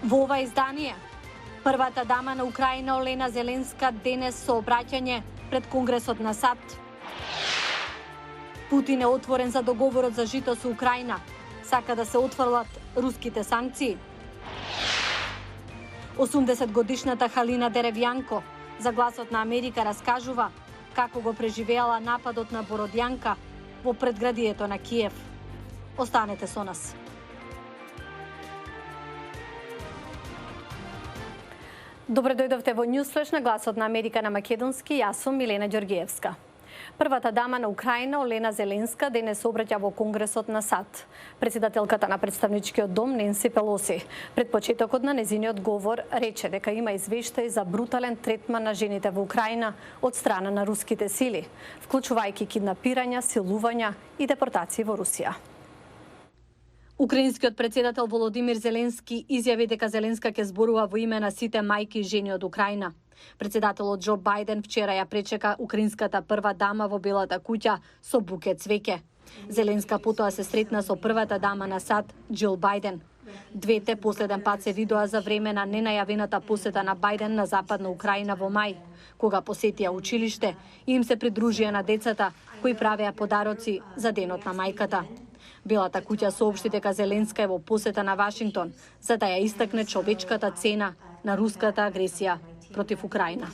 Во ова издание, првата дама на Украина Олена Зеленска денес со обраќање пред Конгресот на САД. Путин е отворен за договорот за жито со Украина. Сака да се отфрлат руските санкции. 80-годишната Халина Деревјанко за Гласот на Америка раскажува како го преживеала нападот на Бородјанка во предградието на Киев. Останете со нас. Добре дојдовте во Ньюсфлеш на Гласот на Америка на македонски. Јас сум Милена Ѓоргиевска. Првата дама на Украина Олена Зеленска денес обраќа во Конгресот на САД. Председателката на Представничкиот дом Ненси Пелоси пред почетокот на незиниот говор рече дека има извештаи за брутален третман на жените во Украина од страна на руските сили, вклучувајќи киднапирања, силувања и депортации во Русија. Украинскиот председател Володимир Зеленски изјави дека Зеленска ќе зборува во име на сите мајки и жени од Украина. Председателот Џо Бајден вчера ја пречека украинската прва дама во Белата куќа со букет цвеќе. Зеленска потоа се сретна со првата дама на САД, Џил Бајден. Двете последен пат се видоа за време на ненајавената посета на Бајден на Западна Украина во мај, кога посетија училиште и им се придружија на децата кои правеа подароци за денот на мајката. Белата куќа соопшти дека Зеленска е во посета на Вашингтон за да ја истакне човечката цена на руската агресија против Украина.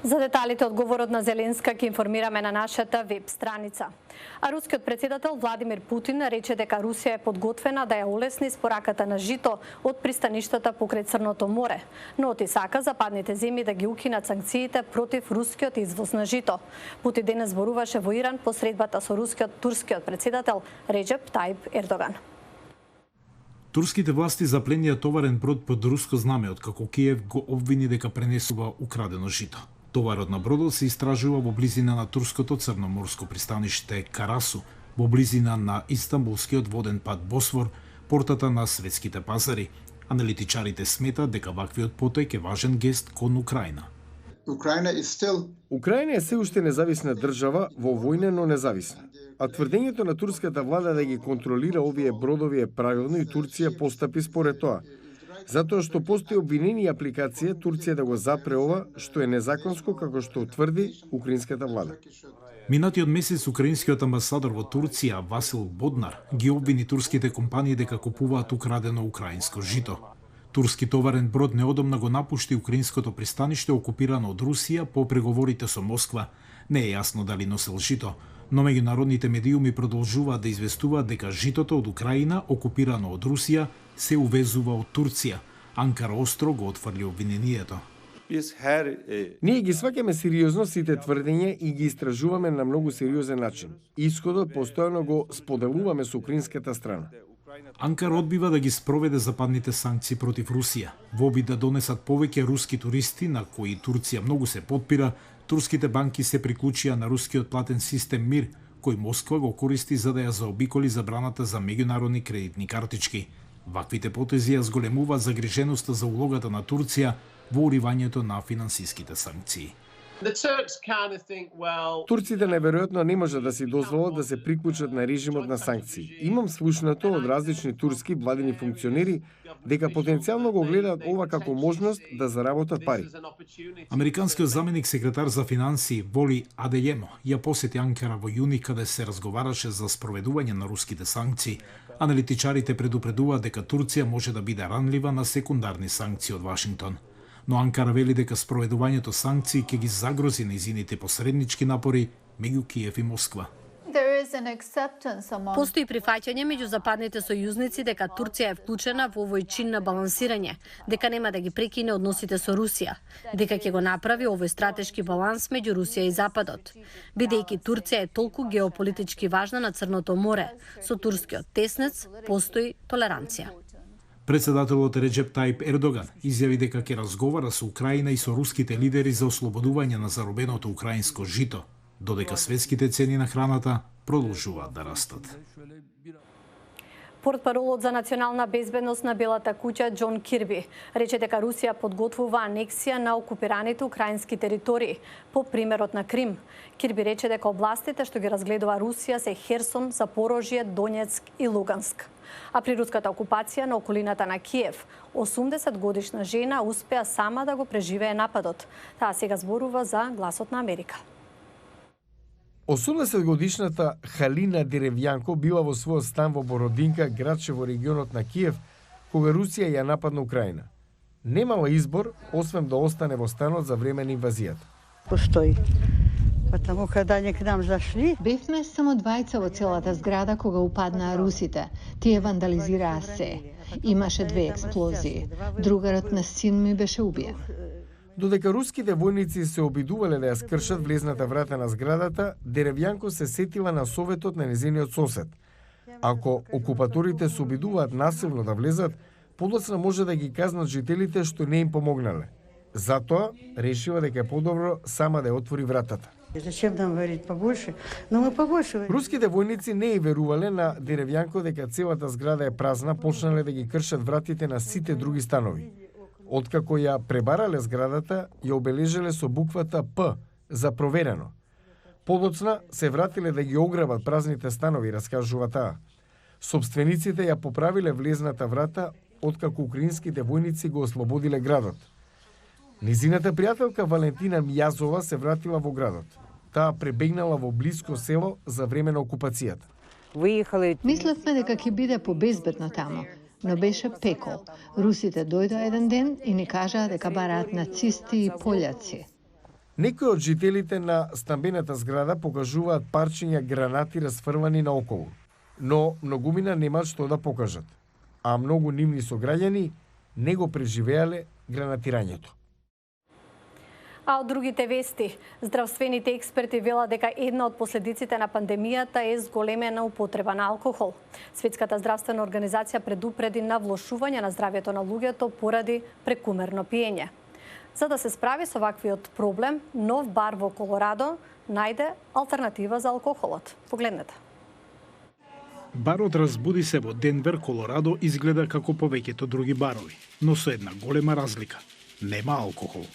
За деталите од говорот на Зеленска ќе информираме на нашата веб страница. А рускиот председател Владимир Путин рече дека Русија е подготвена да ја олесни спораката на жито од пристаништата покрај Црното море, но оти сака западните земји да ги укинат санкциите против рускиот извоз на жито. Путин денес зборуваше во Иран по средбата со турскиот председател Реџеп Тајип Ердоган. Турските власти запленија товарен брод под руско знаме, откако Киев го обвини дека пренесува украдено жито. Товарот на бродот се истражува во близина на турското црноморско пристаниште Карасу, во близина на Истанбулскиот воден пат Босфор, портата на светските пазари. Аналитичарите сметаат дека ваквиот потек е важен гест кон Украина. Украина е се уште независна држава во војна, но независна. А тврдењето на турската влада да ги контролира овие бродови е правилно и Турција постапи според тоа. Затоа што постои обвинение и апликација Турција да го запре ова, што е незаконско, како што утврди украинската влада. Минатиот месец украинскиот амбасадор во Турција Васил Боднар ги обвини турските компании дека купуваат украдено украинско жито. Турски товарен брод неодамна го напушти украинското пристаниште окупирано од Русија по преговорите со Москва. Не е јасно дали носел жито, но меѓународните медиуми продолжуваат да известуваат дека житото од Украина, окупирано од Русија, се увезува од Турција. Анкара остро го отфрли обвинението. Ние ги сваќаме сериозно сите тврдења и ги истражуваме на многу сериозен начин. Исходот постојано го споделуваме со украинската страна. Анкара одбива да ги спроведе западните санкции против Русија. Во обид да донесат повеќе руски туристи, на кои Турција многу се подпира, турските банки се приклучија на рускиот платен систем МИР, кој Москва го користи за да ја заобиколи забраната за меѓународни кредитни картички. Ваквите потези ја зголемуваат загриженоста за улогата на Турција во уривањето на финансиските санкции. Турците неверојатно не можат да си дозволат да се приклучат на режимот на санкции. Имам слушнато од различни турски владени функционери дека потенцијално го гледаат ова како можност да заработат пари. Американскиот заменик секретар за финансии Воли Адејемо ја посети Анкара во јуни каде се разговараше за спроведување на руските санкции. Аналитичарите предупредуваат дека Турција може да биде ранлива на секундарни санкции од Вашингтон. Но Анкара вели дека спроведувањето санкции ќе ги загрози нејзините посреднички напори меѓу Киев и Москва. Постои прифаќање меѓу западните сојузници дека Турција е вклучена во овој чин на балансирање, дека нема да ги прекине односите со Русија, дека ќе го направи овој стратешки баланс меѓу Русија и Западот, бидејќи Турција е толку геополитички важна на Црното море, со турскиот теснец постои толеранција. Председателот Реџеп Тајип Ердоган изјави дека ќе разговара со Украина и со руските лидери за ослободување на заробеното украинско жито, додека светските цени на храната продолжуваат да растат. Портпаролот за национална безбедност на Белата куќа Џон Кирби рече дека Русија подготвува анексија на окупираните украински територии, по примерот на Крим. Кирби рече дека областите што ги разгледува Русија се Херсон, Запорожје, Донецк и Луганск. А при руската окупација на околината на Киев, 80-годишна жена успеа сама да го преживее нападот. Таа сега зборува за Гласот на Америка. 80-годишната Халина Деревјанко била во својот стан во Бородинка, градче во регионот на Киев, кога Русија ја нападна Украина. Немала избор, освен да остане во станот за време на инвазијата. Постои. Потому когда они к нам зашли, Бевме само двајца во целата зграда кога упаднаа русите. Тие вандализираа се. Имаше 2 експлозии. Другарот на син ми беше убиен. Додека руските војници се обидувале да ја скршат влезната врата на зградата, Деревјанко се сетила на советот на незиниот сосед. Ако окупаторите се обидуваат насилно да влезат, подоцна може да ги казнат жителите што не им помогнале. Затоа решила дека е подобро сама да ја отвори вратата. зачем нам говорить побольше? Но мы побольше. Руските војници не и верувале на Деревјанко дека целата зграда е празна, почнале да ги кршат вратите на сите други станови. Откако ја пребарале зградата, ја обележале со буквата П за проверено. Подоцна се вратиле да ги ограбат празните станови, раскажува таа. Собствениците ја поправиле влезната врата откако украинските војници го ослободиле градот. Низината пријателка Валентина Мјазова се вратила во градот. Таа пребегнала во блиско село за време на окупацијата. Мислевме дека ќе биде побезбедно таму, но беше пекол. Русите дојдоа еден ден и ни кажаа дека бараат нацисти и пољаци. Некои од жителите на стамбената зграда покажуваат парчиња гранати расфрвани наоколу, но многумина немаат што да покажат, а многу нивни сограѓани не го преживеале гранатирањето. А од другите вести, здравствените експерти велат дека една од последиците на пандемијата е зголемена употреба на алкохол. Светската здравствена организација предупреди на влошување на здравјето на луѓето поради прекумерно пиење. За да се справи со ваквиот проблем, нов бар во Колорадо најде алтернатива за алкохолот. Погледнете. Барот Разбуди се во Денвер, Колорадо, изгледа како повеќето други барови, но со една голема разлика. Нема алкохол.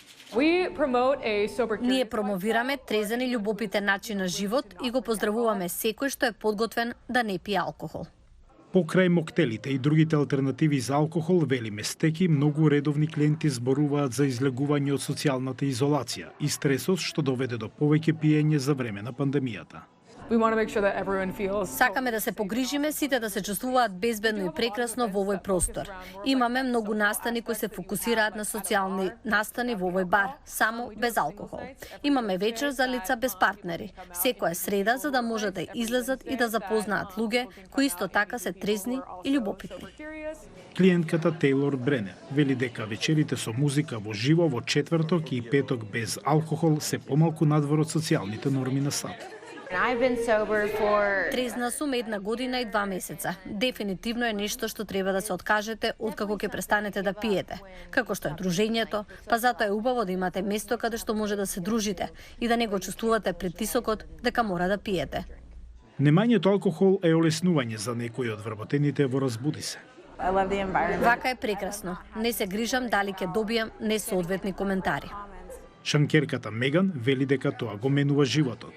Ние промовираме трезен и љубопитен начин на живот и го поздравуваме секој што е подготвен да не пие алкохол. Покрај моктелите и другите алтернативи за алкохол, вели Местеки, многу редовни клиенти зборуваат за излегување од социјалната изолација и стресот што доведе до повеќе пиење за време на пандемијата. Сакаме да се погрижиме сите да се чувствуваат безбедно и прекрасно во овој простор. Имаме многу настани кои се фокусираат на социјални настани во овој бар, само без алкохол. Имаме вечер за лица без партнери, секоја среда за да може да излезат и да запознаат луѓе кои исто така се трезни и љубопитни. Клиентката Тейлор Бренер вели дека вечерите со музика во живо во четврток и петок без алкохол се помалку надвор од социјалните норми на САД. Трезна сум 1 година и 2 месеца. Дефинитивно е нешто што треба да се откажете откако ќе престанете да пиете. Како што е дружењето, па затоа е убаво да имате место каде што може да се дружите и да не го чувствувате притисокот дека мора да пиете. Немањето алкохол е олеснување за некои од вработените во Разбуди се. Вака е прекрасно. Не се грижам дали ќе добијам несоодветни коментари. Шанкерката Меган вели дека тоа го менува животот.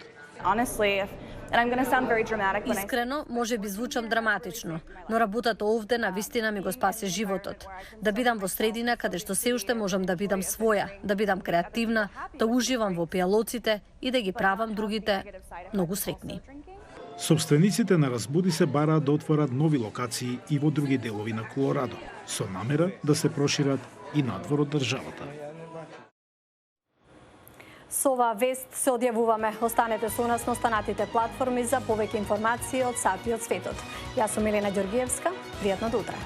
Искрено, може би звучам драматично, но работата овде на вистина ми го спаси животот. Да бидам во средина каде што се уште можам да бидам своја, да бидам креативна, да уживам во пијалоците и да ги правам другите многу среќни. Собствениците на Разбуди се бараат да отворат нови локации и во други делови на Колорадо, со намера да се прошират и надвор од државата. Со оваа вест се одјавуваме. Останете со нас на останатите платформи за повеќе информации од САД и од светот. Јас сум Милена Ѓоргиевска. Пријатно до утре.